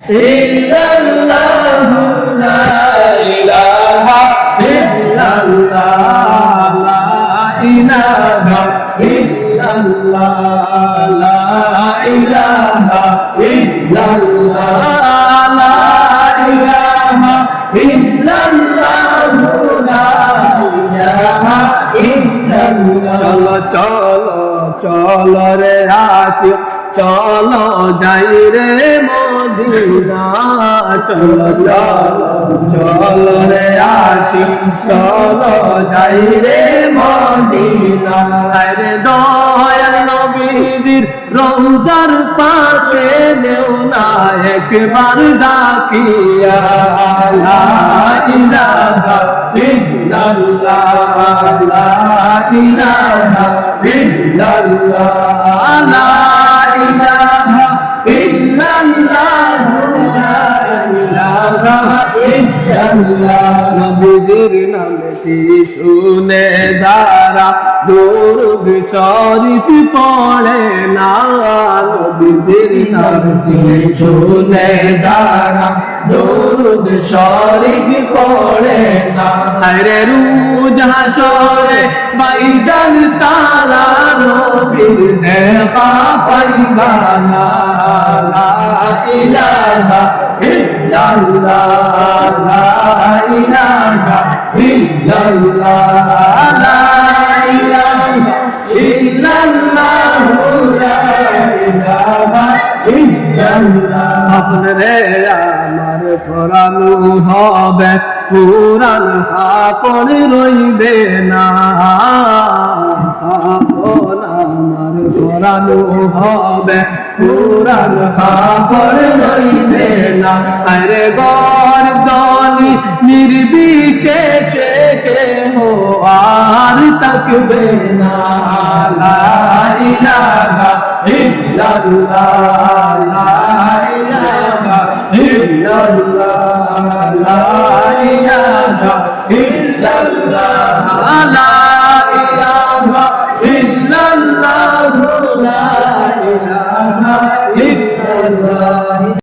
ইল্লাল্লাহু লা ইলাহা ইল্লাল্লাহ লা ইলাহা ইল্লাল্লাহ লা ইলাহা ইল্লাল্লাহ লা ইলাহা ইল্লাল্লাহু লা ইলাহা ইল্লাল্লাহ। চলো চলো চলো রে আশিক চলো যাই রে মদিনা, চলো চলো চলো রে আশিক চলো যাই রে মদিনা। আরে দয়াল নবীজির রওজার পাশে যেও না একবার ডাকিয়া, লা ইলাহা ইল্লাল্লাহ লা ইলাহা ইল্লাল্লাহ লা ইলাহা ইল্লাল্লাহ লা ইলাহা ইল্লাল্লাহ। নবীজির নামটি শুনে যারা দুরূদ শরীফ পড়ে না, নবীজির নামটি শুনে যারা দুরূদ শরীফ পড়ে না, আরে রোজ হাসরে ভাইজান তারা নবীর দেখা পাইবা না, লা ইলাহা ইল্লাল্লাহ লা ইলাহা ইল্লাল্লাহ লা ইলাহা ইল্লাল্লাহ লা ইলাহা ইল্লাল্লাহ। হাফরে আমার ফরানু হবে ফুরান হাফর রইবে না, হাফর আমার ফরানু হবে ফুরান হাফর রইবে না। আরে গর্দনি নির্বিশেষে কেহ আর তাকবে না, লা ইলাহা ইল্লাল্লাহ লা ইলাহা ইল্লাল্লাহ লা ইলাহা ইল্লাল্লাহ লা